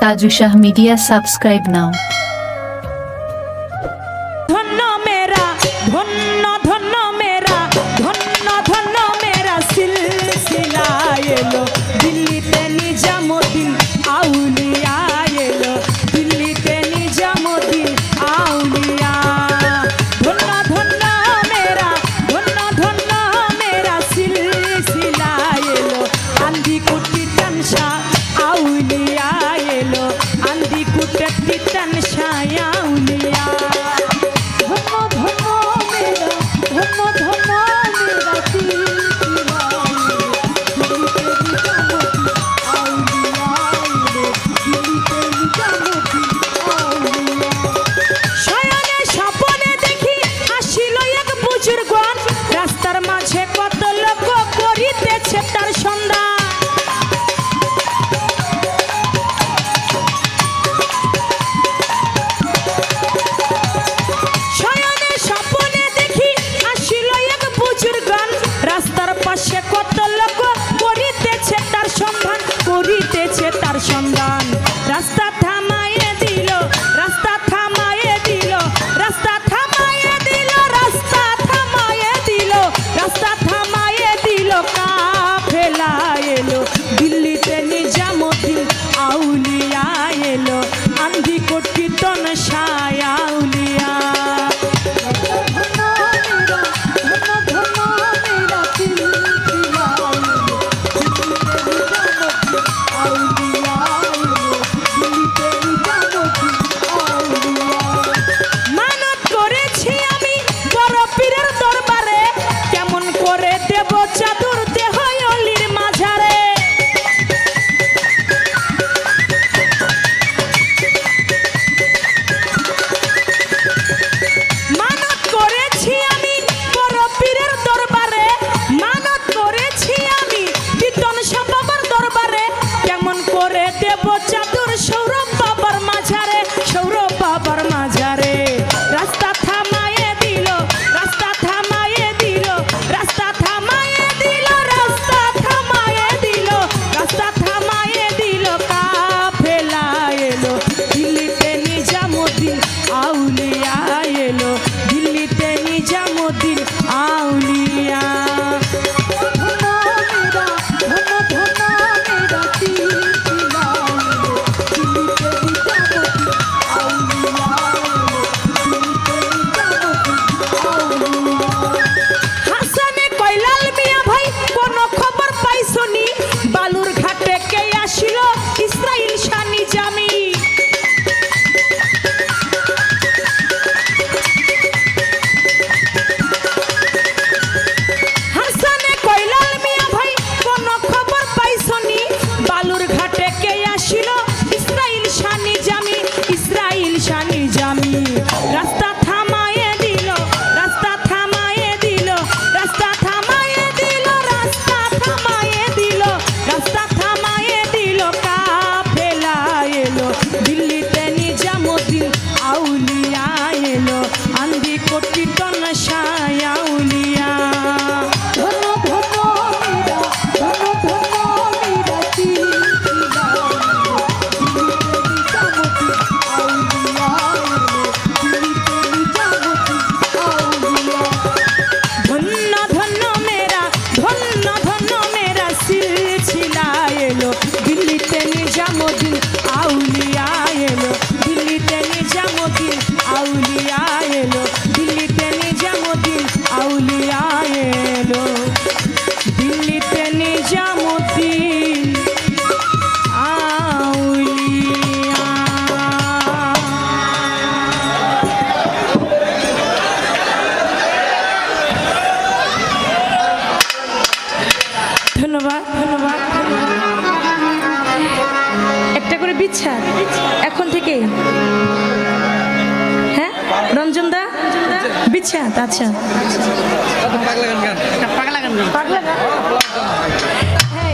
ताजु Shah media subscribe now. धन्य मेरा धन्य धन्य मेरा धन्य धन्य मेरा सिलसिला एलो दिल्लीते निजामुद्दीन आउलिया एलो दिल्लीते निजामुद्दीन आउलिया धन्य धन्य मेरा सिलसिला एलो आंधी कुटी तनशा आउलिया एलो आंधी कुटी तनशा आउलिया রাস্তার মাঝে কত লোক করিতেছে তার সন্ধান শয়নে স্বপ্নে দেখি আসিল এক বুজুর্গান রাস্তার পাশে কত লোক করিতেছে তার সন্ধান করিতেছে তার সন্ধান রাস্তা থামাইয়ে দিল রাস্তা থামাইয়ে দিল রাস্তা থামাইয়ে দিল রাস্তা থামাইয়ে দিল রাস্তা থামাইয়ে দিল কাফেলা এলো দিল্লিতে নিজামুদ্দীন আউলিয়া এলো আন্ধি কোটি তনশা আউলিয়া মানত করেছি আমি বড় পীরের দরবারে কেমন করে দেব চাদর দেহ অলির মাঝারে মানত করেছি আমি বড় পীরের দরবারে মানত করেছি আমি কীর্তন শাহ বাবার দরবারে কেমন করে দেব চাদর সৌরভ বাবার মাঝারে সৌরভ বাবার মাঝারে রাস্তা থামাইয়ে দিল রাস্তা থামাইয়ে দিল রাস্তা থামাইয়ে দিল রাস্তা থামাইয়ে দিল রাস্তা থামাইয়ে দিল কাফেলা এলো দিল্লিতে নিজামুদ্দীন আউলিয়া এলো দিল্লিতে নিজামুদ্দীন আউলিয়া হাসানে কয়লাল মিয়া ভাই কোন খবর পাইছনি বালুর ঘাটে কে আসিল ইসরাইল শানি জামি হাসানে কয়লাল মিয়া ভাই কোন খবর পাইছনি বালুর ঘাটে কে আসিল ইসরাইল শানি জামি ইসরাইল শানি জামি রাস্তা থামাইয়ে দিল রাস্তা থামাইয়ে দিল রাস্তা থামাইয়ে দিল রাস্তা থামাইয়ে দিল রাস্তা থামাইয়ে দিল কাফেলা এলো দিল্লিতে নিজামুদ্দীন আউলিয়া এলো আন্ধি কোটি তনশা আউলিয়া ধন্য ধন্য মেরা সিলসিলা এলো দিল্লিতে নিজামুদ্দীন আউলিয়া এলো দিল্লিতে নিজামুদ্দীন আউলিয়া এলো দিল্লিতে নিজামুদ্দীন আউলিয়া এলো দিল্লিতে নিজামুদ্দীন আউলিয়া ধন্যবাদ ধন্যবাদ একটা করে বিচ্ছা এখন থেকে হ্যাঁ রঞ্জন দা বিচ্ছা আচ্ছা পাগলা গান হ্যাঁ